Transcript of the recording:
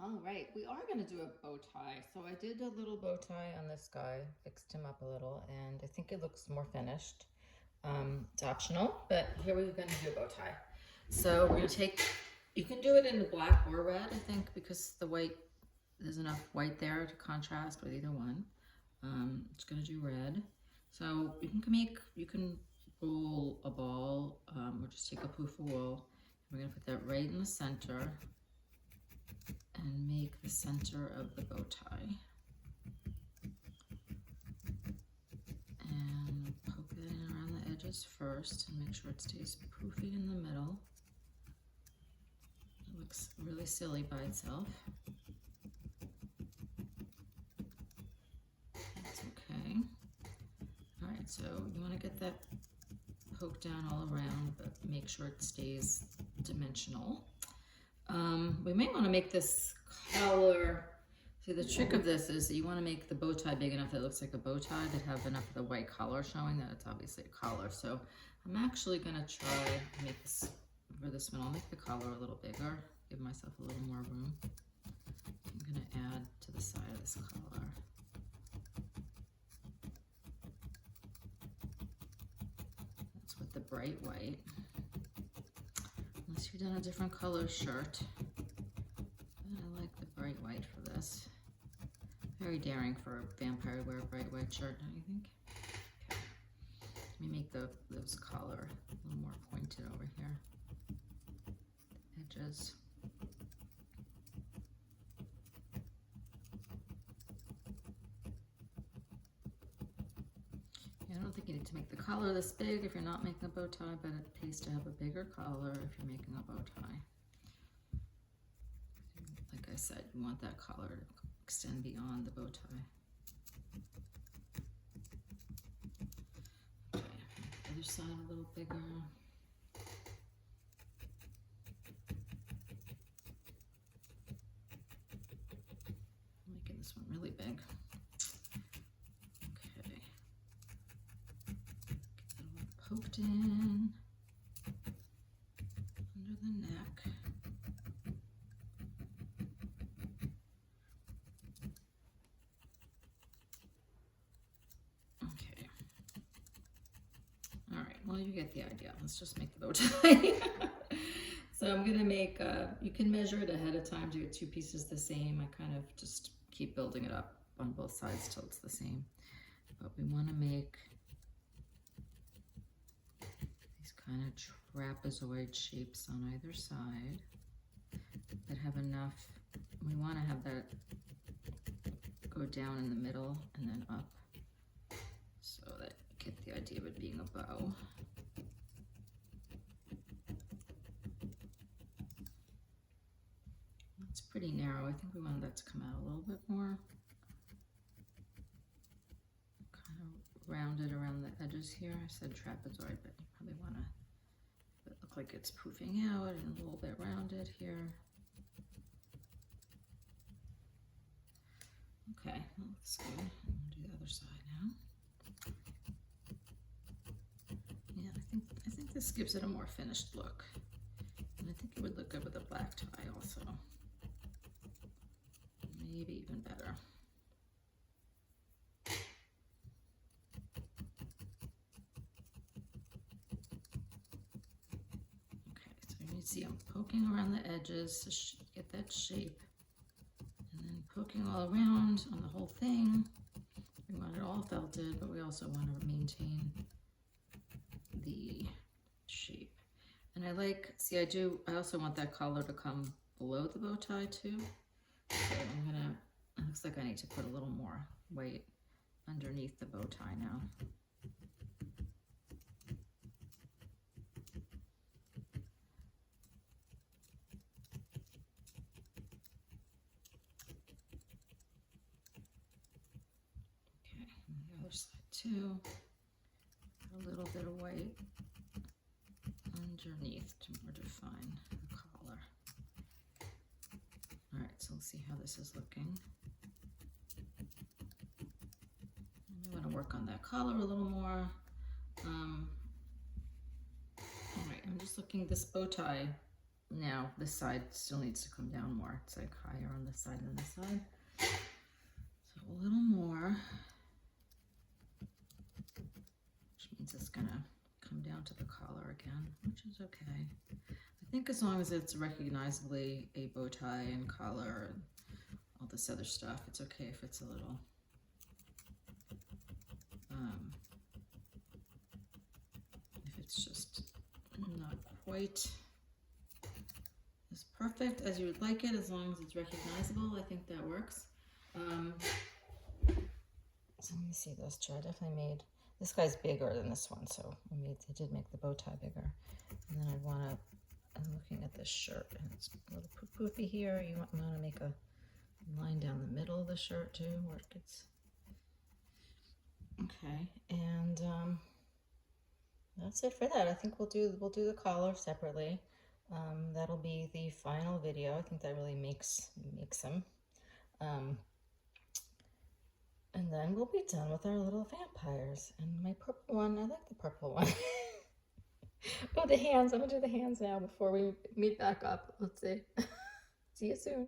All right, we are going to do a bow tie. So I did a little bow tie on this guy, fixed him up a little, and I think it looks more finished. It's optional, but here we're going to do a bow tie. So we're going to take, you can do it in the black or red, I think, because the white, there's enough white there to contrast with either one. Just going to do red. So you can roll a ball or just take a poof of wool. We're going to put that right in the center and make the center of the bow tie. And poke it in around the edges first and make sure it stays poofy in the middle. It looks really silly by itself. That's okay. All right, so you want to get that poked down all around, but make sure it stays dimensional. We may want to make this collar. See, the trick of this is that you want to make the bow tie big enough that it looks like a bow tie, but have enough of the white collar showing that it's obviously a collar. So I'm actually going to try to make this, for this one, I'll make the collar a little bigger, give myself a little more room. I'm going to add to the side of this collar. That's with the bright white. Unless you've done a different color shirt. But I like the bright white for this. Very daring for a vampire wear bright white shirt, don't you think? Okay. Let me make those collar a little more pointed over here. The edges. I don't think you need to make the collar this big if you're not making a bow tie, but it pays to have a bigger collar if you're making a bow tie. Like I said, you want that collar to extend beyond the bow tie. Okay, other side a little bigger. I'm making this one really big. Okay. Get a little poked in under the neck. Okay. All right, well, you get the idea. Let's just make the bow tie. So I'm gonna make, you can measure it ahead of time to get two pieces the same. I kind of just keep building it up on both sides till it's the same. But we wanna make these kind of trapezoid shapes on either side that have enough, we wanna have that go down in the middle and then up so that you get the idea of it being a bow. It's pretty narrow. I think we want that to come out a little bit more. Kind of rounded around the edges here. I said trapezoid, but you probably want to look like it's poofing out and a little bit rounded here. Okay, that looks good. I'm gonna do the other side now. Yeah, I think this gives it a more finished look. And I think it would look good with a black tie also. Maybe even better. Okay, so you can see I'm poking around the edges to get that shape. And then poking all around on the whole thing. We want it all felted, but we also want to maintain the shape. And I like, see, I also want that collar to come below the bow tie too. So I'm gonna, it looks like I need to put a little more weight underneath the bow tie now. Okay, and the other side too. A little bit of white underneath to more define the collar. All right, so let's see how this is looking. I want to work on that collar a little more. All right, I'm just looking, this bow tie Now this side still needs to come down more. It's like higher on this side than this side. So a little more, which means it's gonna come down to the collar again, which is okay. I think as long as it's recognizably a bow tie and collar and all this other stuff, it's okay if it's a little if it's just not quite as perfect as you would like it. As long as it's recognizable, I think that works. So let me see those two. I definitely made, this guy's bigger than this one, so I did make the bow tie bigger. And then I'm looking at this shirt, and it's a little poofy here. You want to make a line down the middle of the shirt too, where it gets, okay. And that's it for that. I think we'll do the collar separately. That'll be the final video. I think that really makes them. And then we'll be done with our little vampires. And my purple one, I like the purple one. Oh, the hands. I'm gonna do the hands now before we meet back up. Let's see. See you soon.